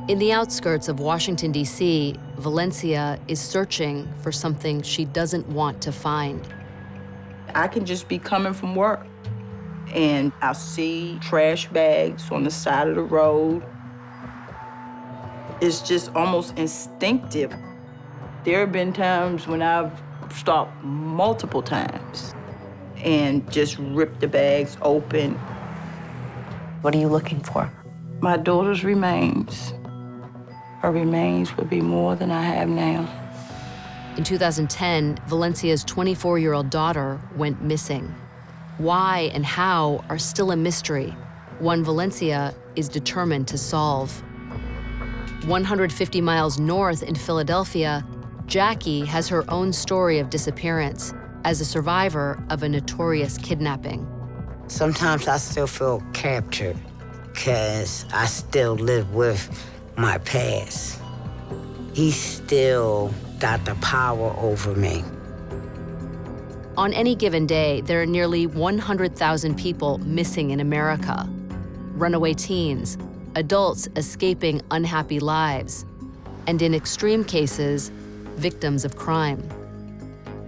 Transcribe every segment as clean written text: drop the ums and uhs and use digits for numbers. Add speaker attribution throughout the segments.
Speaker 1: In the outskirts of Washington, D.C., Valencia is searching for something she doesn't want to find.
Speaker 2: I can just be coming from work, and I'll see trash bags on the side of the road. It's just almost instinctive. There have been times when I've stopped multiple times and just ripped the bags open.
Speaker 3: What are you looking for?
Speaker 2: My daughter's remains. Her remains would be more than I have now.
Speaker 1: In 2010, Valencia's 24-year-old daughter went missing. Why and how are still a mystery, one Valencia is determined to solve. 150 miles north in Philadelphia, Jackie has her own story of disappearance as a survivor of a notorious kidnapping.
Speaker 4: Sometimes I still feel captured because I still live with my past. He still got the power over me.
Speaker 1: On any given day, there are nearly 100,000 people missing in America. Runaway teens, adults escaping unhappy lives, and in extreme cases, victims of crime.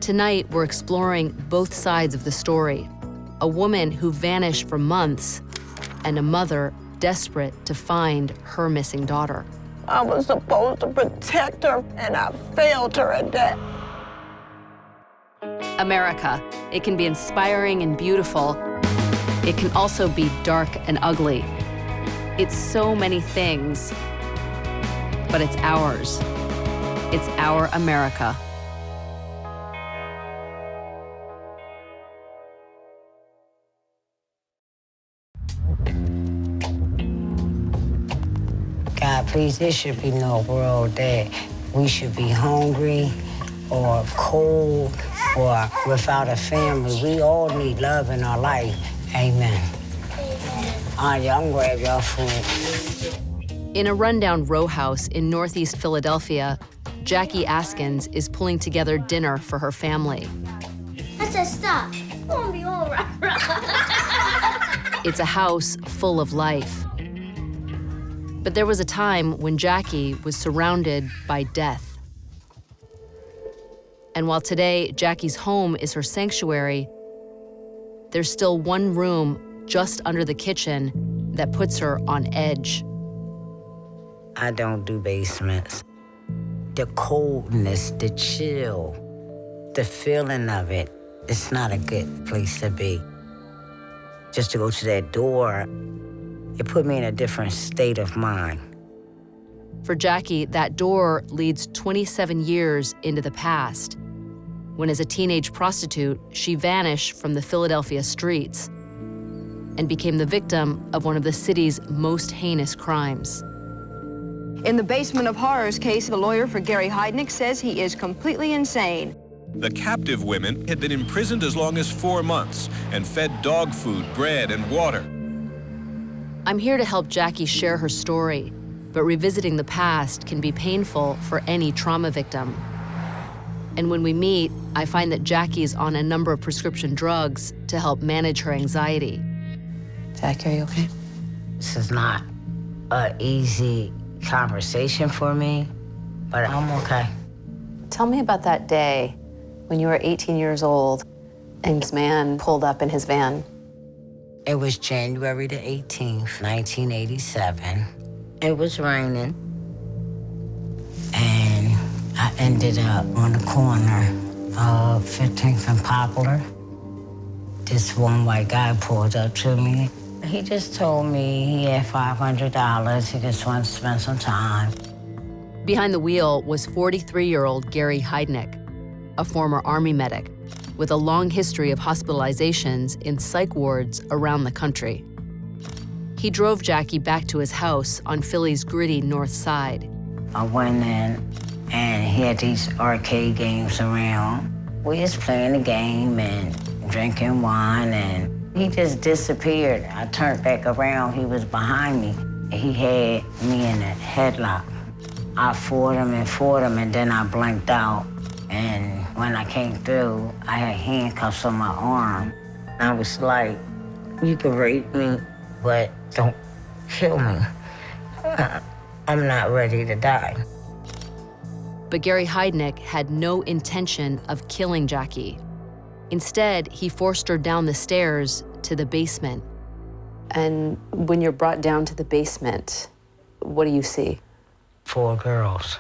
Speaker 1: Tonight, we're exploring both sides of the story. A woman who vanished for months, and a mother desperate to find her missing daughter.
Speaker 5: I was supposed to protect her, and I failed her at that.
Speaker 1: America, it can be inspiring and beautiful. It can also be dark and ugly. It's so many things, but it's ours. It's our America.
Speaker 4: God, please, there should be no world that we should be hungry or cold or without a family. We all need love in our life. Amen. All right, y'all, I'm gonna grab y'all food.
Speaker 1: In a rundown row house in Northeast Philadelphia, Jackie Askins is pulling together dinner for her family.
Speaker 6: I said stop. It's gonna be all right.
Speaker 1: It's a house full of life. But there was a time when Jackie was surrounded by death. And while today Jackie's home is her sanctuary, there's still one room just under the kitchen that puts her on edge.
Speaker 4: I don't do basements. The coldness, the chill, the feeling of it, it's not a good place to be. Just to go to that door, it put me in a different state of mind.
Speaker 1: For Jackie, that door leads 27 years into the past, when as a teenage prostitute, she vanished from the Philadelphia streets and became the victim of one of the city's most heinous crimes.
Speaker 7: In the Basement of Horrors case, the lawyer for Gary Heidnik says he is completely insane.
Speaker 8: The captive women had been imprisoned as long as 4 months and fed dog food, bread, and water.
Speaker 1: I'm here to help Jackie share her story, but revisiting the past can be painful for any trauma victim. And when we meet, I find that Jackie's on a number of prescription drugs to help manage her anxiety.
Speaker 3: Jackie, are you okay?
Speaker 4: This is not an easy conversation for me, but I'm okay.
Speaker 3: Tell me about that day when you were 18 years old and this man pulled up in his van.
Speaker 4: It was January the 18th, 1987. It was raining, and I ended up on the corner of 15th and Poplar. This one white guy pulled up to me. He just told me he had $500. He just wanted to spend some time.
Speaker 1: Behind the wheel was 43-year-old Gary Heidnik, a former Army medic with a long history of hospitalizations in psych wards around the country. He drove Jackie back to his house on Philly's gritty north side.
Speaker 4: I went in, and he had these arcade games around. We was playing the game and drinking wine, and he just disappeared. I turned back around, he was behind me. He had me in a headlock. I fought him, and then I blanked out. And when I came through, I had handcuffs on my arm. I was like, you can rape me, but don't kill me. I'm not ready to die.
Speaker 1: But Gary Heidnik had no intention of killing Jackie. Instead, he forced her down the stairs to the basement.
Speaker 3: And when you're brought down to the basement, what do you see?
Speaker 4: 4 girls.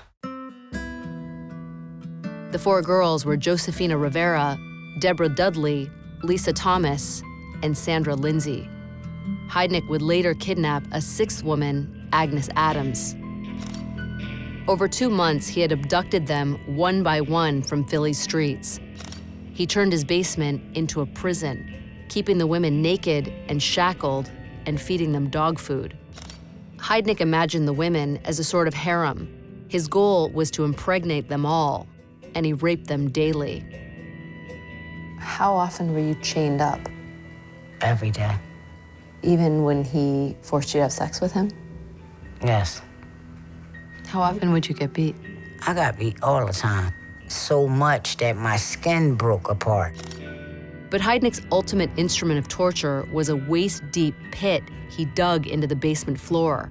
Speaker 1: The 4 girls were Josefina Rivera, Deborah Dudley, Lisa Thomas, and Sandra Lindsay. Heidnik would later kidnap a 6th woman, Agnes Adams. Over 2 months, he had abducted them one by one from Philly's streets. He turned his basement into a prison, keeping the women naked and shackled and feeding them dog food. Heidnik imagined the women as a sort of harem. His goal was to impregnate them all, and he raped them daily.
Speaker 3: How often were you chained up?
Speaker 4: Every day.
Speaker 3: Even when he forced you to have sex with him?
Speaker 4: Yes.
Speaker 3: How often would you get beat?
Speaker 4: I got beat all the time. So much that my skin broke apart.
Speaker 1: But Heidnik's ultimate instrument of torture was a waist-deep pit he dug into the basement floor.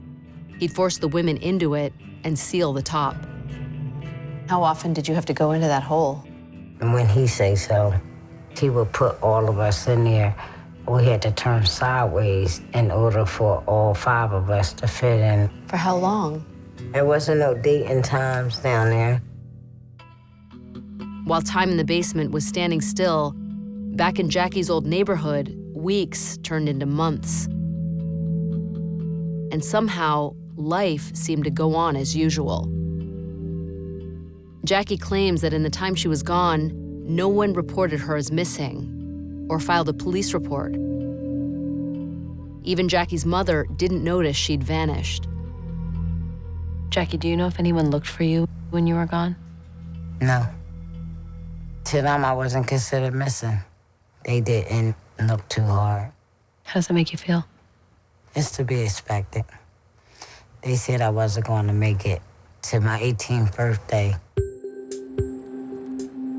Speaker 1: He'd force the women into it and seal the top.
Speaker 3: How often did you have to go into that hole?
Speaker 4: And when he say so, he would put all of us in there. We had to turn sideways in order for all 5 of us to fit in.
Speaker 3: For how long?
Speaker 4: There wasn't no dating times down there.
Speaker 1: While time in the basement was standing still, back in Jackie's old neighborhood, weeks turned into months. And somehow, life seemed to go on as usual. Jackie claims that in the time she was gone, no one reported her as missing or filed a police report. Even Jackie's mother didn't notice she'd vanished.
Speaker 3: Jackie, do you know if anyone looked for you when you were gone?
Speaker 4: No. To them, I wasn't considered missing. They didn't look too hard.
Speaker 3: How does that make you feel?
Speaker 4: It's to be expected. They said I wasn't going to make it to my 18th birthday.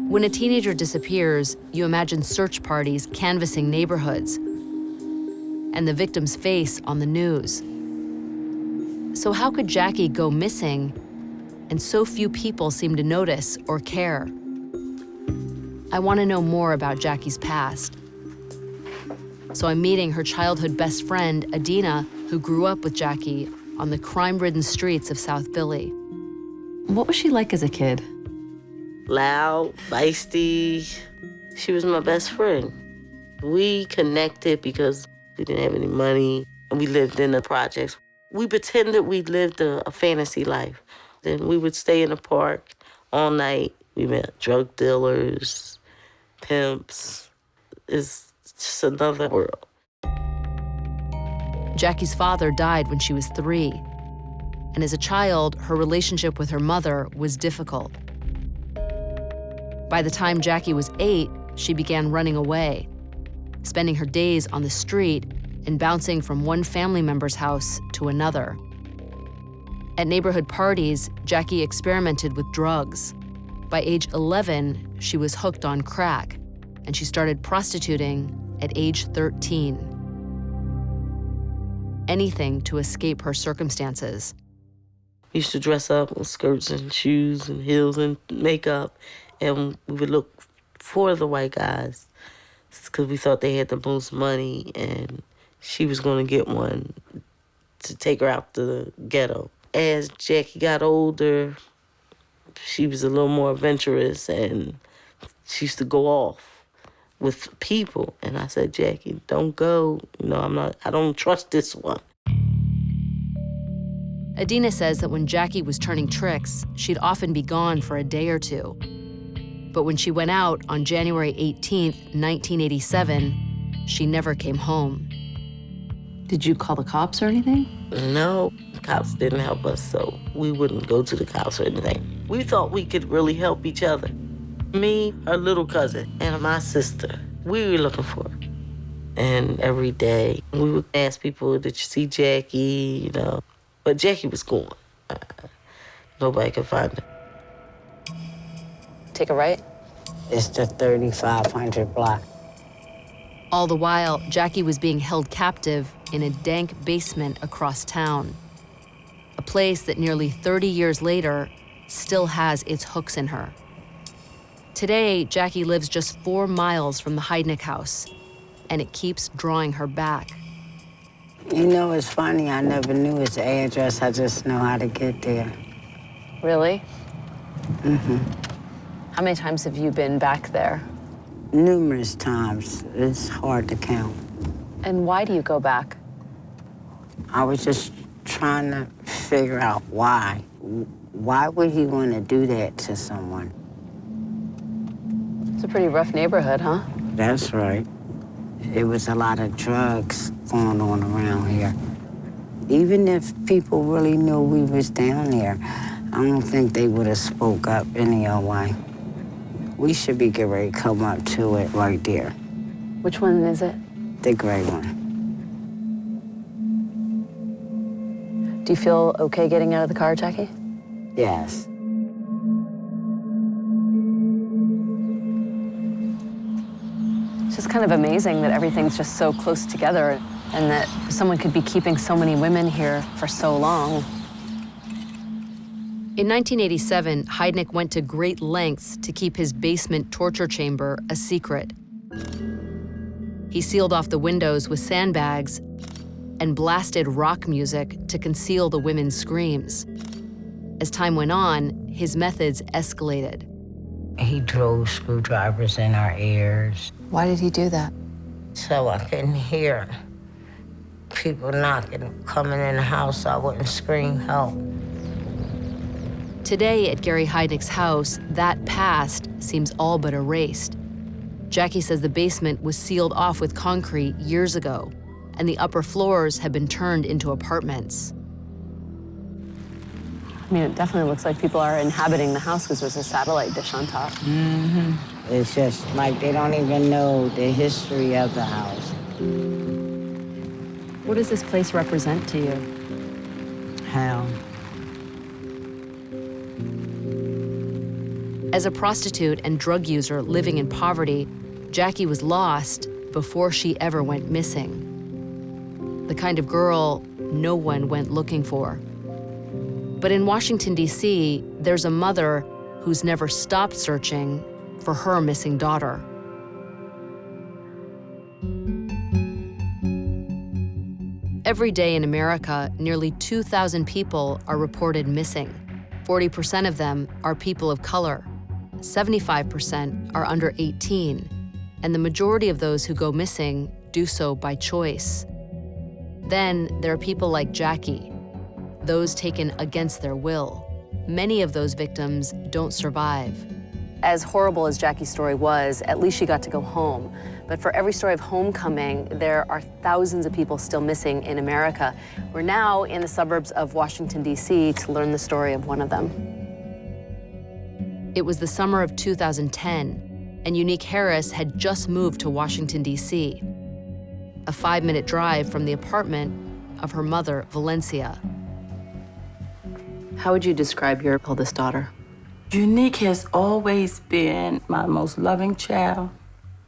Speaker 1: When a teenager disappears, you imagine search parties canvassing neighborhoods and the victim's face on the news. So how could Jackie go missing and so few people seem to notice or care? I want to know more about Jackie's past. So I'm meeting her childhood best friend, Adina, who grew up with Jackie on the crime-ridden streets of South Philly.
Speaker 3: What was she like as a kid?
Speaker 9: Loud, feisty. She was my best friend. We connected because we didn't have any money and we lived in the projects. We pretended we lived a fantasy life. Then we would stay in the park all night. We met drug dealers, pimps. It's just another world.
Speaker 1: Jackie's father died when she was 3. And as a child, her relationship with her mother was difficult. By the time Jackie was 8, she began running away, spending her days on the street and bouncing from one family member's house to another. At neighborhood parties, Jackie experimented with drugs. By age 11, she was hooked on crack, and she started prostituting at age 13. Anything to escape her circumstances.
Speaker 9: We used to dress up in skirts and shoes and heels and makeup, and we would look for the white guys because we thought they had the most money, and she was going to get one to take her out to the ghetto. As Jackie got older, she was a little more adventurous, and she used to go off with people. And I said, Jackie, don't go. I don't trust this one.
Speaker 1: Adina says that when Jackie was turning tricks, she'd often be gone for a day or 2. But when she went out on January 18th, 1987, she never came home.
Speaker 3: Did you call the cops or anything?
Speaker 9: No, cops didn't help us, so we wouldn't go to the cops or anything. We thought we could really help each other. Me, her little cousin, and my sister, we were looking for her. And every day, we would ask people, did you see Jackie, But Jackie was gone. Nobody could find her.
Speaker 3: Take a right?
Speaker 4: It's the 3500 block.
Speaker 1: All the while, Jackie was being held captive in a dank basement across town. A place that nearly 30 years later still has its hooks in her. Today, Jackie lives just 4 miles from the Heidnik house, and it keeps drawing her back.
Speaker 4: You know, it's funny, I never knew his address. I just know how to get there.
Speaker 3: Really?
Speaker 4: Mm-hmm.
Speaker 3: How many times have you been back there?
Speaker 4: Numerous times. It's hard to count.
Speaker 3: And why do you go back?
Speaker 4: I was just trying to figure out why. Why would he want to do that to someone?
Speaker 3: It's a pretty rough neighborhood, huh?
Speaker 4: That's right. It was a lot of drugs going on around here. Even if people really knew we was down there, I don't think they would have spoke up any other way. We should be getting ready to come up to it right there.
Speaker 3: Which one is it?
Speaker 4: The gray one.
Speaker 3: Do you feel okay getting out of the car, Jackie?
Speaker 4: Yes.
Speaker 3: It's just kind of amazing that everything's just so close together and that someone could be keeping so many women here for so long.
Speaker 1: In 1987, Heidnik went to great lengths to keep his basement torture chamber a secret. He sealed off the windows with sandbags and blasted rock music to conceal the women's screams. As time went on, his methods escalated.
Speaker 4: He drove screwdrivers in our ears.
Speaker 3: Why did he do that?
Speaker 4: So I couldn't hear people knocking, coming in the house, so I wouldn't scream help.
Speaker 1: Today at Gary Heidnik's house, that past seems all but erased. Jackie says the basement was sealed off with concrete years ago, and the upper floors have been turned into apartments.
Speaker 3: I mean, it definitely looks like people are inhabiting the house because there's a satellite dish on top.
Speaker 4: Mm-hmm. It's just like they don't even know the history of the house.
Speaker 3: What does this place represent to you?
Speaker 4: Hell.
Speaker 1: As a prostitute and drug user living in poverty, Jackie was lost before she ever went missing. The kind of girl no one went looking for. But in Washington, D.C., there's a mother who's never stopped searching for her missing daughter. Every day in America, nearly 2,000 people are reported missing. 40% of them are people of color. 75% are under 18. And the majority of those who go missing do so by choice. Then there are people like Jackie, those taken against their will. Many of those victims don't survive.
Speaker 3: As horrible as Jackie's story was, at least she got to go home. But for every story of homecoming, there are thousands of people still missing in America. We're now in the suburbs of Washington, D.C. to learn the story of one of them.
Speaker 1: It was the summer of 2010, and Unique Harris had just moved to Washington, D.C., a 5-minute drive from the apartment of her mother, Valencia.
Speaker 3: How would you describe your oldest daughter?
Speaker 2: Unique has always been my most loving child.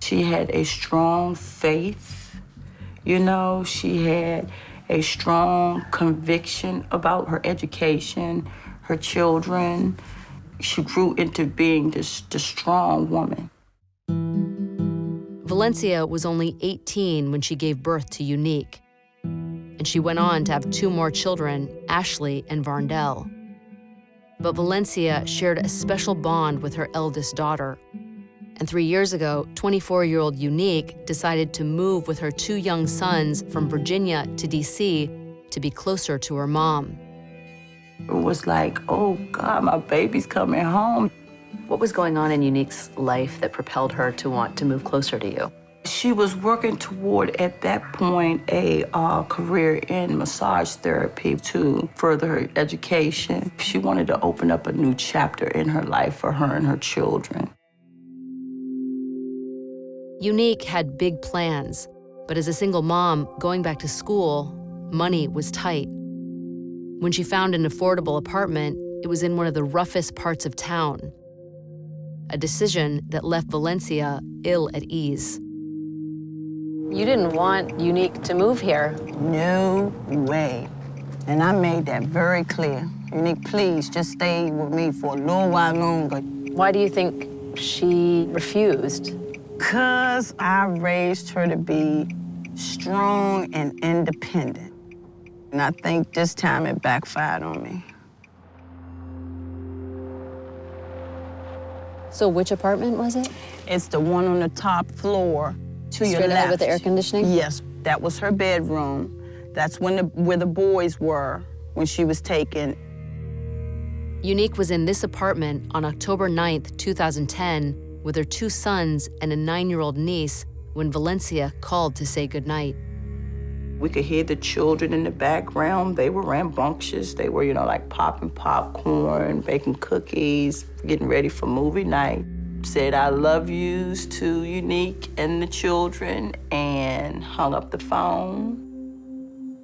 Speaker 2: She had a strong faith. You know, she had a strong conviction about her education, her children. She grew into being the strong woman.
Speaker 1: Valencia was only 18 when she gave birth to Unique, and she went on to have 2 more children, Ashley and Varndell. But Valencia shared a special bond with her eldest daughter. And 3 years ago, 24-year-old Unique decided to move with her 2 young sons from Virginia to D.C. to be closer to her mom.
Speaker 2: It was like, oh God, my baby's coming home.
Speaker 3: What was going on in Unique's life that propelled her to want to move closer to you?
Speaker 2: She was working toward, at that point, a career in massage therapy to further her education. She wanted to open up a new chapter in her life for her and her children.
Speaker 1: Unique had big plans, but as a single mom going back to school, money was tight. When she found an affordable apartment, it was in one of the roughest parts of town. A decision that left Valencia ill at ease.
Speaker 3: You didn't want Unique to move here.
Speaker 5: No way. And I made that very clear. Unique, please just stay with me for a little while longer.
Speaker 3: Why do you think she refused?
Speaker 5: 'Cause I raised her to be strong and independent. And I think this time it backfired on me.
Speaker 3: So which apartment was it?
Speaker 5: It's the one on the top floor to your
Speaker 3: Straight
Speaker 5: left.
Speaker 3: ahead with the air conditioning?
Speaker 5: Yes, that was her bedroom. That's where the boys were when she was taken.
Speaker 1: Unique was in this apartment on October 9th, 2010, with her 2 sons and a 9-year-old niece when Valencia called to say goodnight.
Speaker 2: We could hear the children in the background. They were rambunctious. They were, like popping popcorn, baking cookies, getting ready for movie night. Said I love yous to Unique and the children and hung up the phone.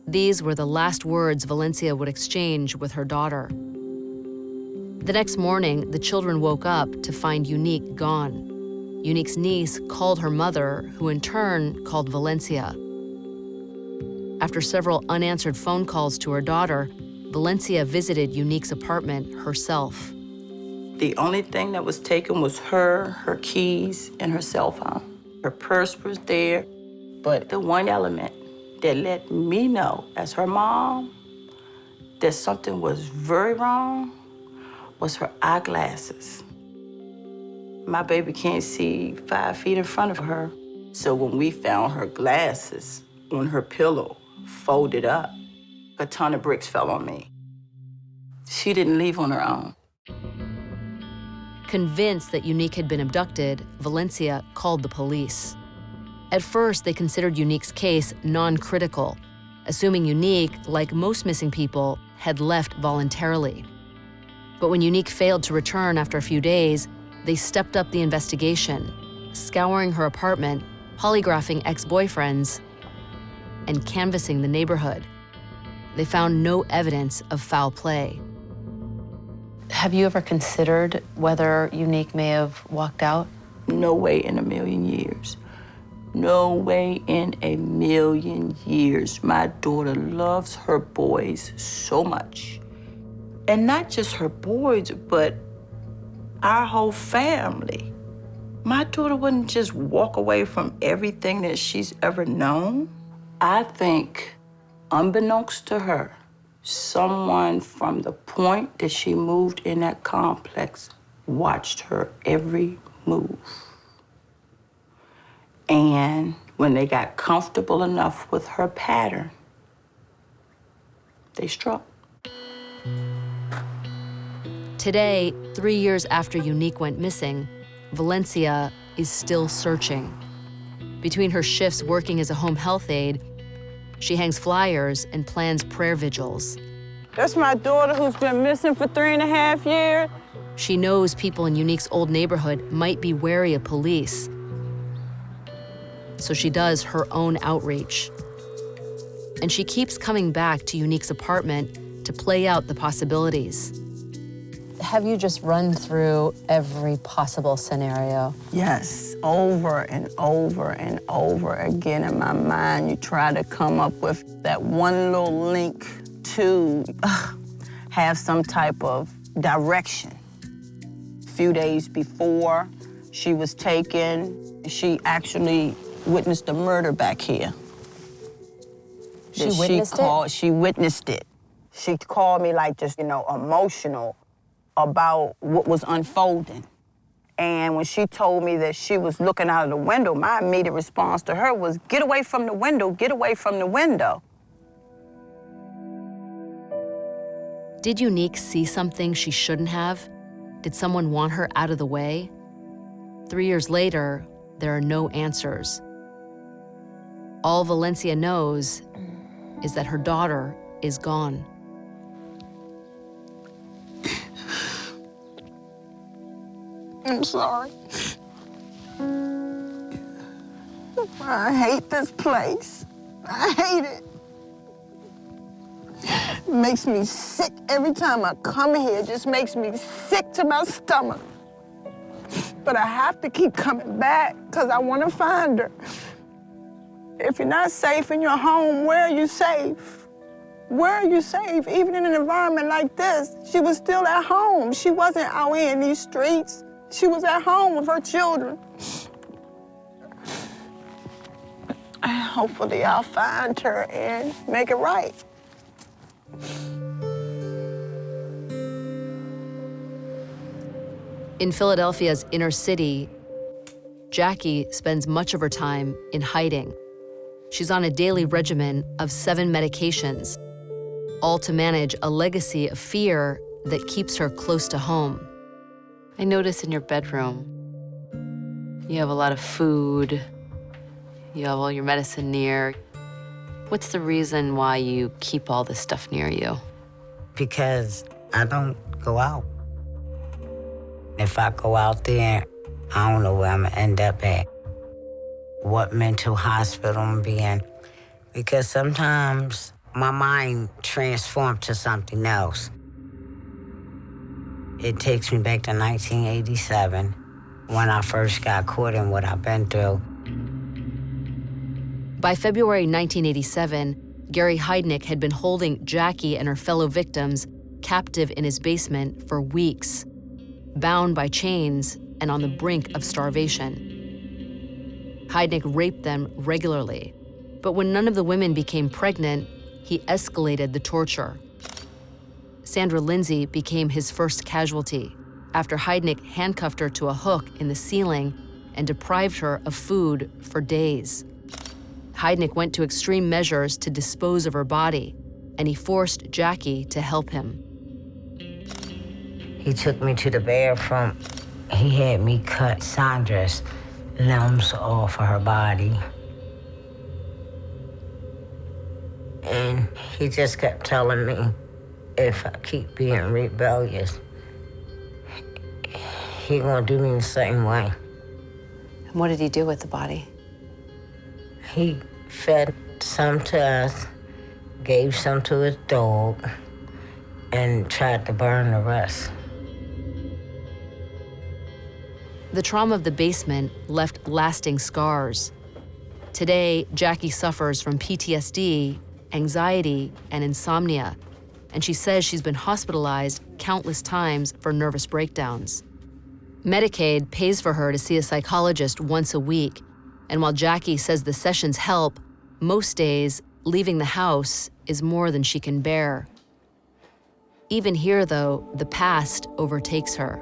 Speaker 1: These were the last words Valencia would exchange with her daughter. The next morning, the children woke up to find Unique gone. Unique's niece called her mother, who in turn called Valencia. After several unanswered phone calls to her daughter, Valencia visited Unique's apartment herself.
Speaker 2: The only thing that was taken was her keys, and her cell phone. Her purse was there, but the one element that let me know as her mom that something was very wrong was her eyeglasses. My baby can't see 5 feet in front of her. So when we found her glasses on her pillow, folded up, a ton of bricks fell on me. She didn't leave on her own.
Speaker 1: Convinced that Unique had been abducted, Valencia called the police. At first, they considered Unique's case non-critical, assuming Unique, like most missing people, had left voluntarily. But when Unique failed to return after a few days, they stepped up the investigation, scouring her apartment, polygraphing ex-boyfriends, and canvassing the neighborhood. They found no evidence of foul play.
Speaker 3: Have you ever considered whether Unique may have walked out?
Speaker 2: No way in a million years. No way in a million years. My daughter loves her boys so much. And not just her boys, but our whole family. My daughter wouldn't just walk away from everything that she's ever known. I think, unbeknownst to her, someone from the point that she moved in that complex watched her every move. And when they got comfortable enough with her pattern, they struck.
Speaker 1: Today, 3 years after Unique went missing, Valencia is still searching. Between her shifts working as a home health aide, she hangs flyers and plans prayer vigils.
Speaker 5: That's my daughter who's been missing for 3.5 years.
Speaker 1: She knows people in Unique's old neighborhood might be wary of police, so she does her own outreach. And she keeps coming back to Unique's apartment to play out the possibilities.
Speaker 3: Have you just run through every possible scenario?
Speaker 5: Yes, over and over and over again in my mind, you try to come up with that one little link to have some type of direction. A few days before she was taken, she actually witnessed a murder back here.
Speaker 3: She witnessed it?
Speaker 5: She witnessed it. She called me like just, emotional about what was unfolding. And when she told me that she was looking out of the window, my immediate response to her was, get away from the window, get away from the window.
Speaker 1: Did Unique see something she shouldn't have? Did someone want her out of the way? 3 years later, there are no answers. All Valencia knows is that her daughter is gone.
Speaker 5: I'm sorry. I hate this place. I hate it. It makes me sick every time I come here. It just makes me sick to my stomach. But I have to keep coming back because I want to find her. If you're not safe in your home, where are you safe? Where are you safe? Even in an environment like this, she was still at home. She wasn't out here in these streets. She was at home with her children. And hopefully I'll find her and make it right.
Speaker 1: In Philadelphia's inner city, Jackie spends much of her time in hiding. She's on a daily regimen of 7 medications, all to manage a legacy of fear that keeps her close to home. I notice in your bedroom, you have a lot of food, you have all your medicine near. What's the reason why you keep all this stuff near you?
Speaker 4: Because I don't go out. If I go out there, I don't know where I'm gonna end up at, what mental hospital I'm gonna be in. Because sometimes my mind transforms to something else. It takes me back to 1987, when I first got caught in what I've been through.
Speaker 1: By February 1987, Gary Heidnik had been holding Jackie and her fellow victims captive in his basement for weeks, bound by chains and on the brink of starvation. Heidnik raped them regularly, but when none of the women became pregnant, he escalated the torture. Sandra Lindsay became his first casualty after Heidnik handcuffed her to a hook in the ceiling and deprived her of food for days. Heidnik went to extreme measures to dispose of her body, and he forced Jackie to help him.
Speaker 4: He took me to the bathroom. He had me cut Sandra's limbs off of her body. And he just kept telling me, if I keep being rebellious, he gonna do me the same way.
Speaker 3: And what did he do with the body?
Speaker 4: He fed some to us, gave some to his dog, and tried to burn the rest.
Speaker 1: The trauma of the basement left lasting scars. Today, Jackie suffers from PTSD, anxiety, and insomnia, and she says she's been hospitalized countless times for nervous breakdowns. Medicaid pays for her to see a psychologist once a week, and while Jackie says the sessions help, most days, leaving the house is more than she can bear. Even here, though, the past overtakes her.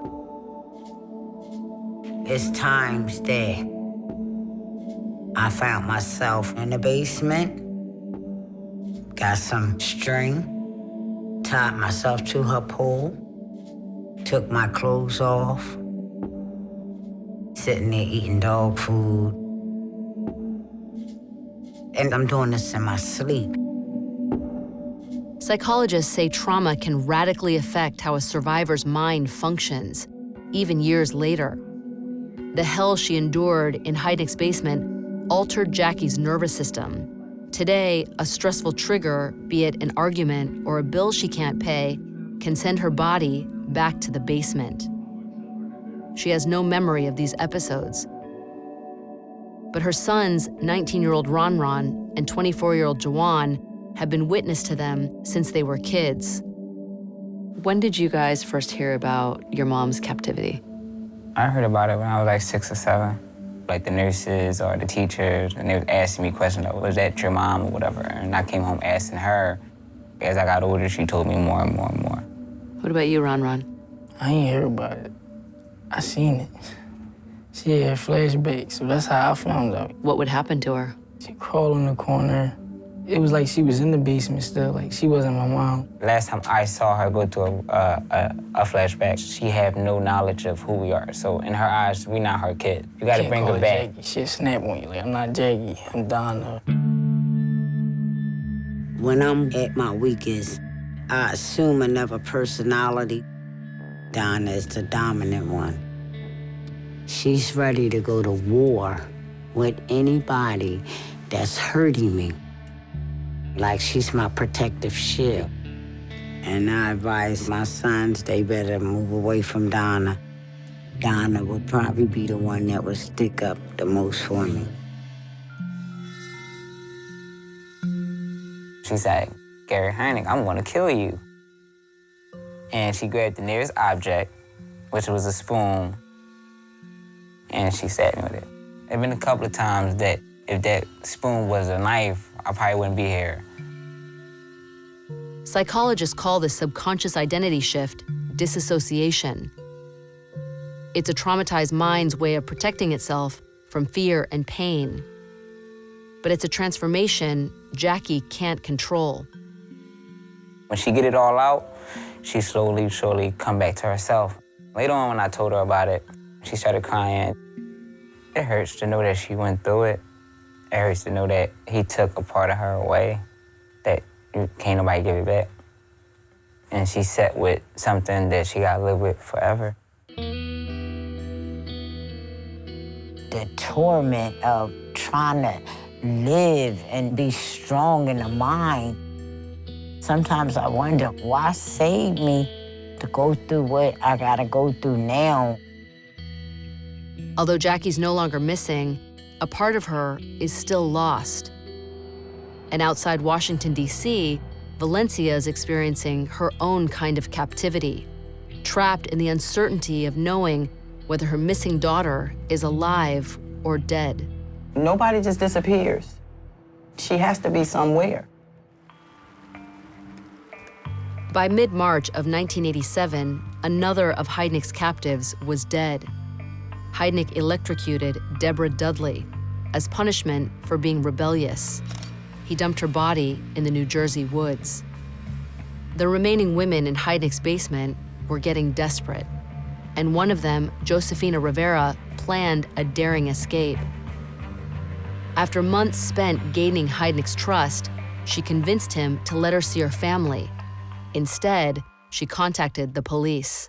Speaker 4: It's times that I found myself in the basement, got some string, tied myself to her pole, took my clothes off, sitting there eating dog food. And I'm doing this in my sleep.
Speaker 1: Psychologists say trauma can radically affect how a survivor's mind functions, even years later. The hell she endured in Heidnik's basement altered Jackie's nervous system. Today, a stressful trigger, be it an argument or a bill she can't pay, can send her body back to the basement. She has no memory of these episodes. But her sons, 19-year-old Ron and 24-year-old Jawan, have been witness to them since they were kids. When did you guys first hear about your mom's captivity?
Speaker 10: I heard about it when I was like 6 or 7. Like the nurses or the teachers, and they was asking me questions like, was that your mom or whatever? And I came home asking her. As I got older, she told me more and more and more.
Speaker 1: What about you, Ron?
Speaker 11: I ain't heard about it. I seen it. She had flashbacks, so that's how I found out.
Speaker 1: What would happen to her?
Speaker 11: She crawled in the corner. It was like she was in the basement still, like she wasn't my mom.
Speaker 10: Last time I saw her go to a flashback, she had no knowledge of who we are. So in her eyes, we not her kid. You gotta bring her back.
Speaker 11: Jackie. She'll snap on you, like, I'm not Jackie, I'm Donna.
Speaker 4: When I'm at my weakest, I assume another personality. Donna is the dominant one. She's ready to go to war with anybody that's hurting me. Like she's my protective shield. And I advise my sons they better move away from Donna. Donna would probably be the one that would stick up the most for me.
Speaker 10: She said, Gary Heineck, I'm gonna kill you. And she grabbed the nearest object, which was a spoon, and she stabbed me with it. There have been a couple of times that if that spoon was a knife, I probably wouldn't be here.
Speaker 1: Psychologists call this subconscious identity shift disassociation. It's a traumatized mind's way of protecting itself from fear and pain. But it's a transformation Jackie can't control.
Speaker 10: When she get it all out, she slowly come back to herself. Later on, when I told her about it, she started crying. It hurts to know that she went through it. It hurts to know that he took a part of her away, that can't nobody give it back. And she sat with something that she got to live with forever.
Speaker 4: The torment of trying to live and be strong in the mind. Sometimes I wonder, why save me to go through what I gotta go through now?
Speaker 1: Although Jackie's no longer missing, a part of her is still lost. And outside Washington, D.C., Valencia is experiencing her own kind of captivity, trapped in the uncertainty of knowing whether her missing daughter is alive or dead.
Speaker 5: Nobody just disappears. She has to be somewhere.
Speaker 1: By mid-March of 1987, another of Heidnick's captives was dead. Heidnick electrocuted Deborah Dudley as punishment for being rebellious. He dumped her body in the New Jersey woods. The remaining women in Heidnick's basement were getting desperate, and one of them, Josefina Rivera, planned a daring escape. After months spent gaining Heidnick's trust, she convinced him to let her see her family. Instead, she contacted the police.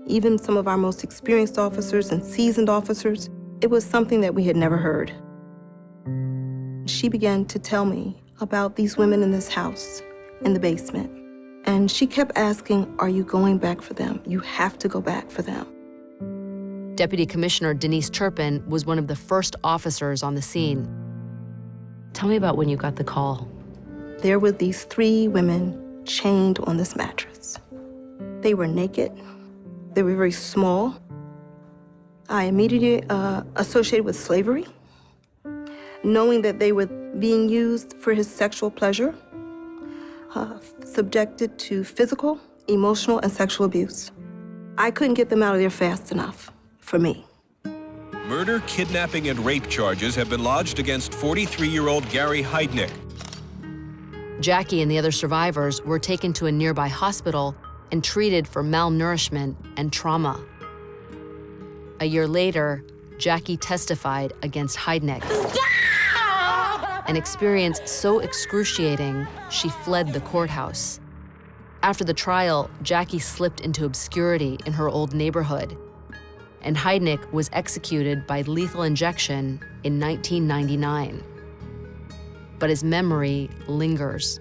Speaker 12: Even some of our most experienced officers and seasoned officers, it was something that we had never heard. She began to tell me about these women in this house, in the basement. And she kept asking, are you going back for them? You have to go back for them.
Speaker 1: Deputy Commissioner Denise Turpin was one of the first officers on the scene. Tell me about when you got the call.
Speaker 12: There were these 3 women chained on this mattress. They were naked. They were very small. I immediately associated with slavery, knowing that they were being used for his sexual pleasure, subjected to physical, emotional, and sexual abuse. I couldn't get them out of there fast enough for me.
Speaker 8: Murder, kidnapping, and rape charges have been lodged against 43-year-old Gary Heidnick.
Speaker 1: Jackie and the other survivors were taken to a nearby hospital and treated for malnourishment and trauma. A year later, Jackie testified against Heidnick. An experience so excruciating, she fled the courthouse. After the trial, Jackie slipped into obscurity in her old neighborhood, and Heidnick was executed by lethal injection in 1999. But his memory lingers.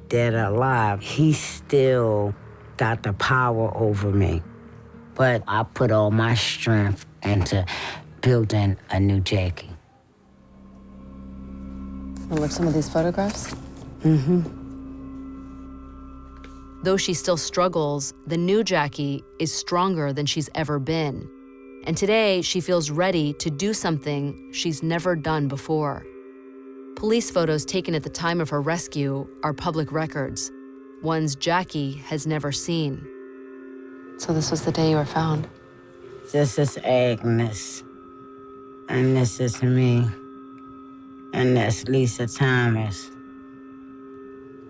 Speaker 4: Dead or alive, he still got the power over me. But I put all my strength into building a new Jackie.
Speaker 3: And look, some of these photographs?
Speaker 1: Though she still struggles, the new Jackie is stronger than she's ever been. And today, she feels ready to do something she's never done before. Police photos taken at the time of her rescue are public records, ones Jackie has never seen.
Speaker 3: So this was the day you were found?
Speaker 4: This is Agnes, and this is me, and that's Lisa Thomas.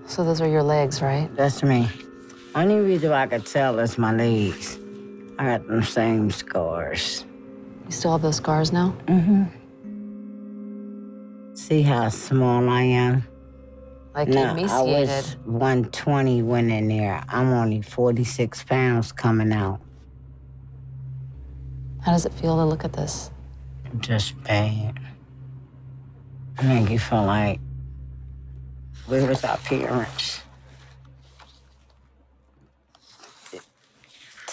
Speaker 3: So those are your legs, right?
Speaker 4: That's me. Only reason I could tell is my legs. I got them same scars.
Speaker 3: You still have those scars now?
Speaker 4: See how small I am?
Speaker 3: Like
Speaker 4: I
Speaker 3: emaciated.
Speaker 4: was 120 went in there. I'm only 46 pounds coming out.
Speaker 3: How does it feel to look at this?
Speaker 4: Just bad. I make you feel like, where was our parents?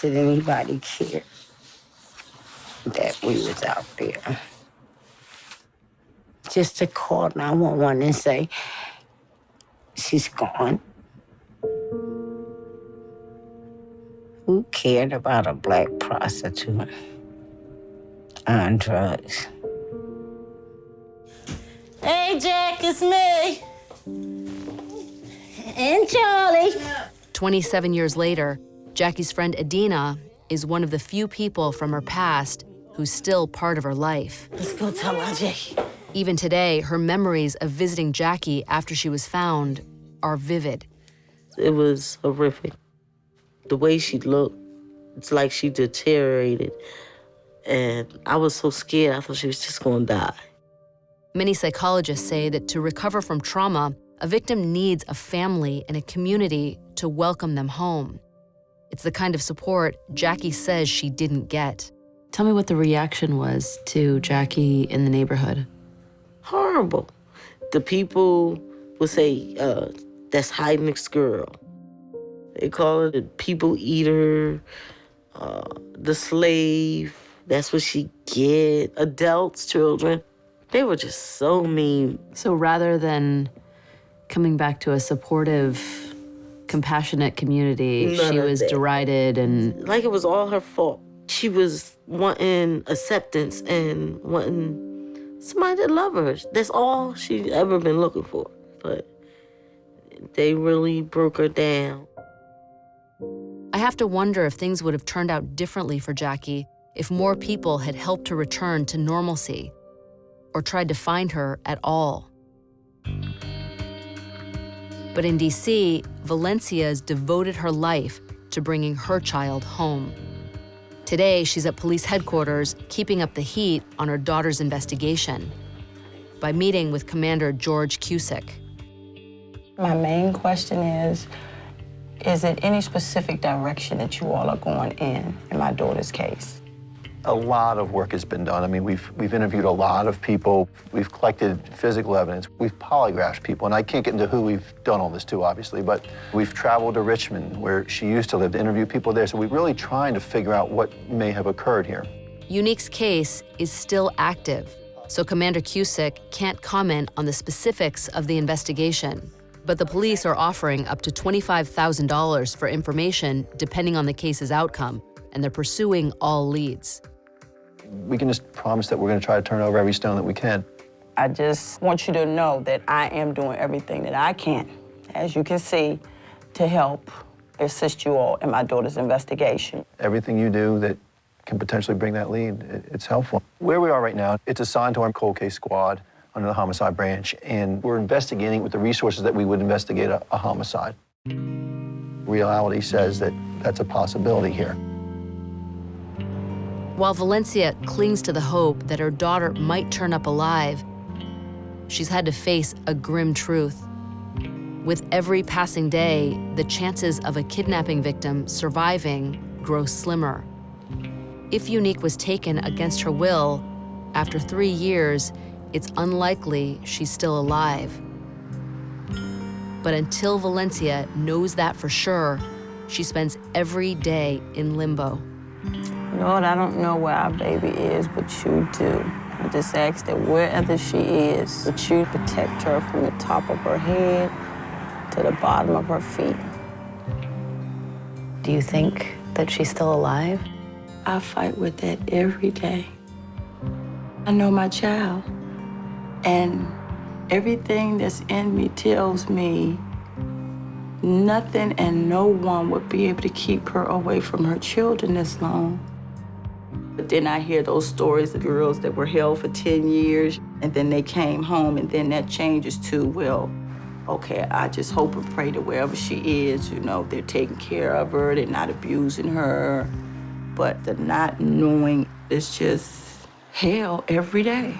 Speaker 4: Did anybody care that we was out there? just to call 911 and say, she's gone. Who cared about a black prostitute on drugs? Hey, Jack, it's me. And Charlie.
Speaker 1: 27 years later, Jackie's friend Adina is one of the few people from her past who's still part of her life.
Speaker 4: Let's go tell her, Jackie.
Speaker 1: Even today, her memories of visiting Jackie after she was found are vivid.
Speaker 9: It was horrific. The way she looked, it's like she deteriorated. And I was so scared, I thought she was just gonna die.
Speaker 1: Many psychologists say that to recover from trauma, a victim needs a family and a community to welcome them home. It's the kind of support Jackie says she didn't get. Tell me what the reaction was to Jackie in the neighborhood.
Speaker 9: Horrible. The people would say, that's Heidnick's girl. They call her the people eater, the slave. That's what she get. Adults, children. They were just so mean.
Speaker 1: So rather than coming back to a supportive, compassionate community, she was derided and...
Speaker 9: Like it was all her fault. She was wanting acceptance and wanting somebody to love her. That's all she'd ever been looking for. But they really broke her down.
Speaker 1: I have to wonder if things would have turned out differently for Jackie if more people had helped her return to normalcy or tried to find her at all. But in DC, Valencia has devoted her life to bringing her child home. Today, she's at police headquarters, keeping up the heat on her daughter's investigation by meeting with Commander George Cusick.
Speaker 2: My main question is it any specific direction that you all are going in my daughter's case?
Speaker 13: A lot of work has been done. I mean, we've interviewed a lot of people. We've collected physical evidence. We've polygraphed people, and I can't get into who we've done all this to, obviously, but we've traveled to Richmond, where she used to live, to interview people there. So we're really trying to figure out what may have occurred here.
Speaker 1: Unique's case is still active, so Commander Cusick can't comment on the specifics of the investigation. But the police are offering up to $25,000 for information depending on the case's outcome, and they're pursuing all leads.
Speaker 13: We can just promise that we're going to try to turn over every stone that we can.
Speaker 5: I just want you to know that I am doing everything that I can, as you can see, to help assist you all in my daughter's investigation.
Speaker 13: Everything you do that can potentially bring that lead, it's helpful. Where we are right now, it's assigned to our cold case squad under the homicide branch, and we're investigating with the resources that we would investigate a homicide. Reality says that that's a possibility here.
Speaker 1: While Valencia clings to the hope that her daughter might turn up alive, she's had to face a grim truth. With every passing day, the chances of a kidnapping victim surviving grow slimmer. If Unique was taken against her will, after 3 years, it's unlikely she's still alive. But until Valencia knows that for sure, she spends every day in limbo.
Speaker 5: Lord, I don't know where our baby is, but you do. I just ask that wherever she is, that you protect her from the top of her head to the bottom of her feet.
Speaker 3: Do you think that she's still alive?
Speaker 2: I fight with that every day. I know my child, and everything that's in me tells me nothing and no one would be able to keep her away from her children this long. But then I hear those stories of girls that were held for 10 years, and then they came home, and then that changes to, well, okay, I just hope and pray that wherever she is, you know, they're taking care of her, they're not abusing her. But the not knowing is just hell every day.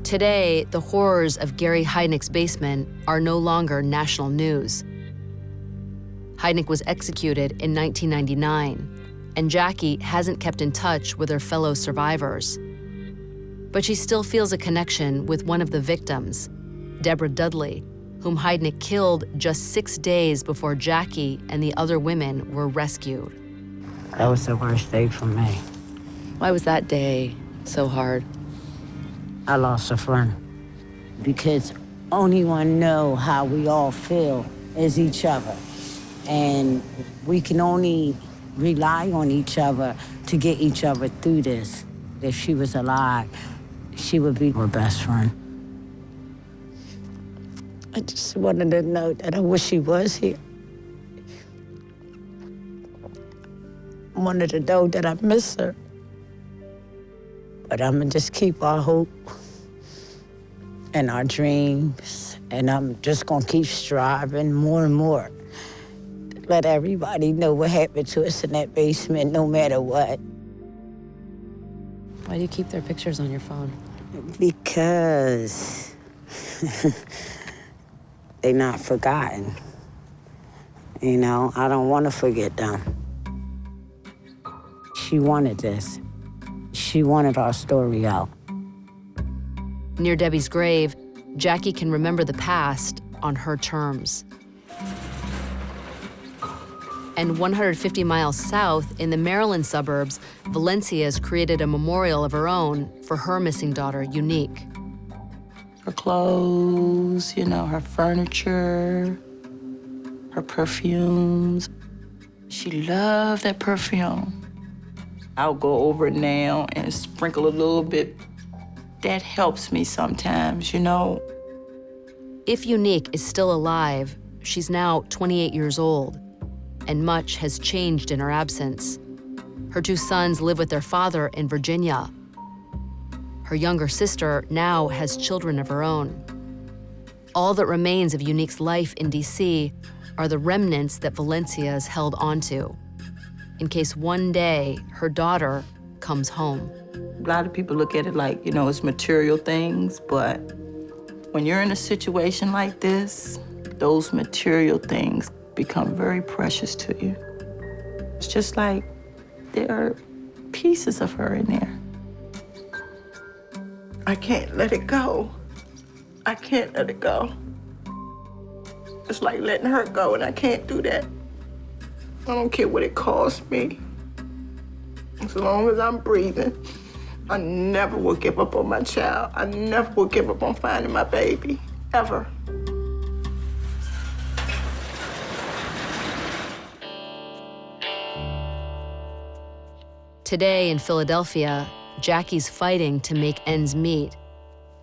Speaker 1: Today, the horrors of Gary Heidnick's basement are no longer national news. Heidnick was executed in 1999, and Jackie hasn't kept in touch with her fellow survivors. But she still feels a connection with one of the victims, Deborah Dudley, whom Heidnick killed just 6 days before Jackie and the other women were rescued.
Speaker 4: That was the worst day for me.
Speaker 3: Why was that day so hard?
Speaker 4: I lost a friend. Because only one know how we all feel is each other. And we can only rely on each other to get each other through this. If she was alive, she would be our best friend. I just wanted to know that I wish she was here. I wanted to know that I miss her. But I'm gonna just keep our hope and our dreams, and I'm just gonna keep striving more and more. Let everybody know what happened to us in that basement, no matter what.
Speaker 3: Why do you keep their pictures on your phone?
Speaker 4: Because they're not forgotten. You know, I don't want to forget them. She wanted this. She wanted our story out.
Speaker 1: Near Debbie's grave, Jackie can remember the past on her terms. And 150 miles south, in the Maryland suburbs, Valencia has created a memorial of her own for her missing daughter, Unique.
Speaker 2: Her clothes, you know, her furniture, her perfumes. She loved that perfume. I'll go over it now and sprinkle a little bit. That helps me sometimes, you know.
Speaker 1: If Unique is still alive, she's now 28 years old, and much has changed in her absence. Her two sons live with their father in Virginia. Her younger sister now has children of her own. All that remains of Unique's life in DC are the remnants that Valencia has held onto, in case one day her daughter comes home.
Speaker 2: A lot of people look at it like, you know, it's material things, but when you're in a situation like this, those material things become very precious to you. It's just like there are pieces of her in there. I can't let it go. I can't let it go. It's like letting her go, and I can't do that. I don't care what it costs me. As long as I'm breathing, I never will give up on my child. I never will give up on finding my baby, ever.
Speaker 1: Today in Philadelphia, Jackie's fighting to make ends meet,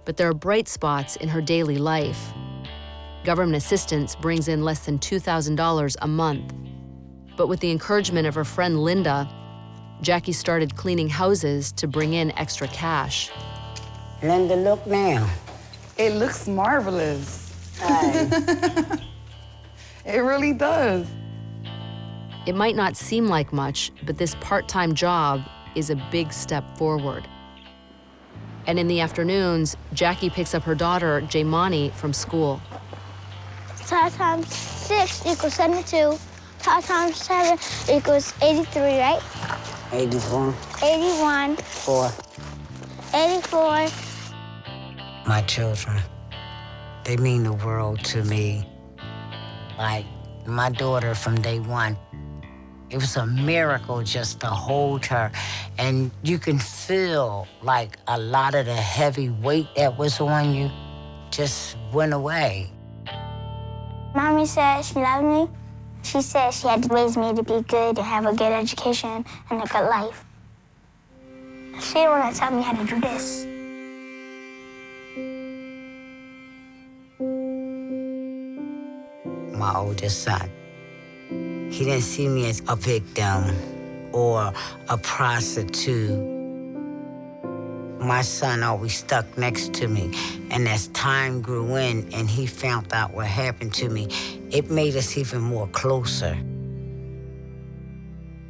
Speaker 1: but there are bright spots in her daily life. Government assistance brings in less than $2,000 a month. But with the encouragement of her friend Linda, Jackie started cleaning houses to bring in extra cash.
Speaker 4: Linda, look now.
Speaker 14: It looks marvelous.
Speaker 4: Hi.
Speaker 14: It really does.
Speaker 1: It might not seem like much, but this part-time job is a big step forward. And in the afternoons, Jackie picks up her daughter, Jaimani, from school.
Speaker 6: 5 times 6 equals 72. 5 times 7 equals 83, right?
Speaker 4: 81.
Speaker 6: 81.
Speaker 4: 4.
Speaker 6: 84.
Speaker 4: My children, they mean the world to me. Like my daughter from day one. It was a miracle just to hold her. And you can feel like a lot of the heavy weight that was on you just went away.
Speaker 6: Mommy said she loved me. She said she had to raise me to be good, to have a good education and a good life. She didn't want to tell me how to do this.
Speaker 4: My oldest son, he didn't see me as a victim or a prostitute. My son always stuck next to me, and as time grew in and he found out what happened to me, it made us even more closer.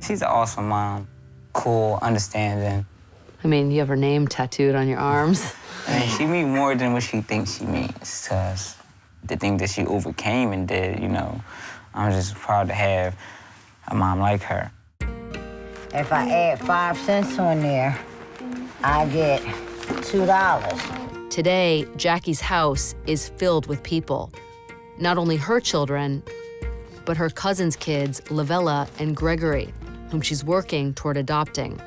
Speaker 10: She's an awesome mom, cool, understanding.
Speaker 3: I mean, you have her name tattooed on your arms.
Speaker 10: I mean, she means more than what she thinks she means, because the thing that she overcame and did, you know, I'm just proud to have a mom like her.
Speaker 4: If I add 5 cents on there, I get $2.
Speaker 1: Today, Jackie's house is filled with people. Not only her children, but her cousins' kids, Lavella and Gregory. whom she's working toward adopting.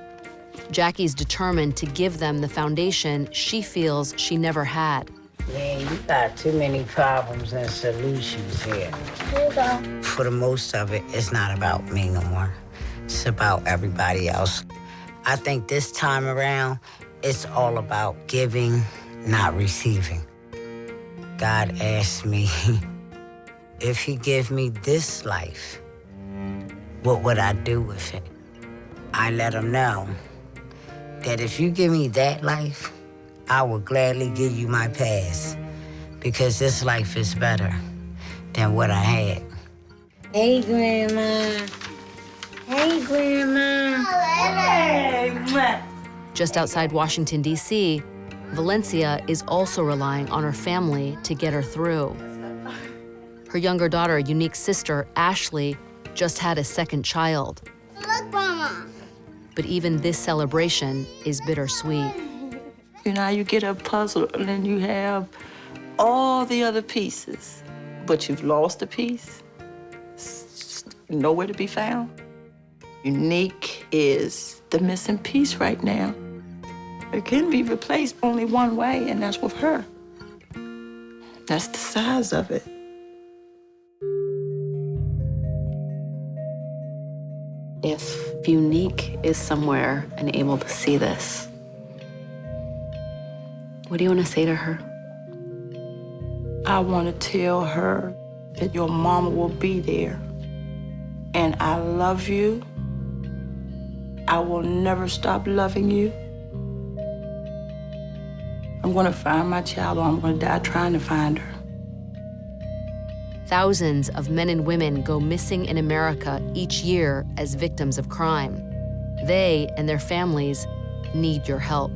Speaker 1: Jackie's determined to give them the foundation she feels she never had.
Speaker 4: Yeah, you got too many problems and solutions here.
Speaker 6: Here you go.
Speaker 4: For the most of it, it's not about me no more. It's about everybody else. I think this time around, it's all about giving, not receiving. God asked me, if he give me this life, what would I do with it? I let him know that if you give me that life, I will gladly give you my past, because this life is better than what I had. Hey, Grandma. Hey, Grandma. Hey.
Speaker 1: Just outside Washington, D.C., Valencia is also relying on her family to get her through. Her younger daughter, Unique's sister, Ashley, just had a second child.
Speaker 6: Look, Mama.
Speaker 1: But even this celebration is bittersweet.
Speaker 2: You know, you get a puzzle and then you have all the other pieces, but you've lost a piece. It's nowhere to be found. Unique is the missing piece right now. It can be replaced only one way, and that's with her. That's the size of it.
Speaker 3: If Unique is somewhere and able to see this, what do you want to say to her?
Speaker 2: I want to tell her that your mama will be there. And I love you. I will never stop loving you. I'm going to find my child, or I'm going to die trying to find her.
Speaker 1: Thousands of men and women go missing in America each year as victims of crime. They and their families need your help.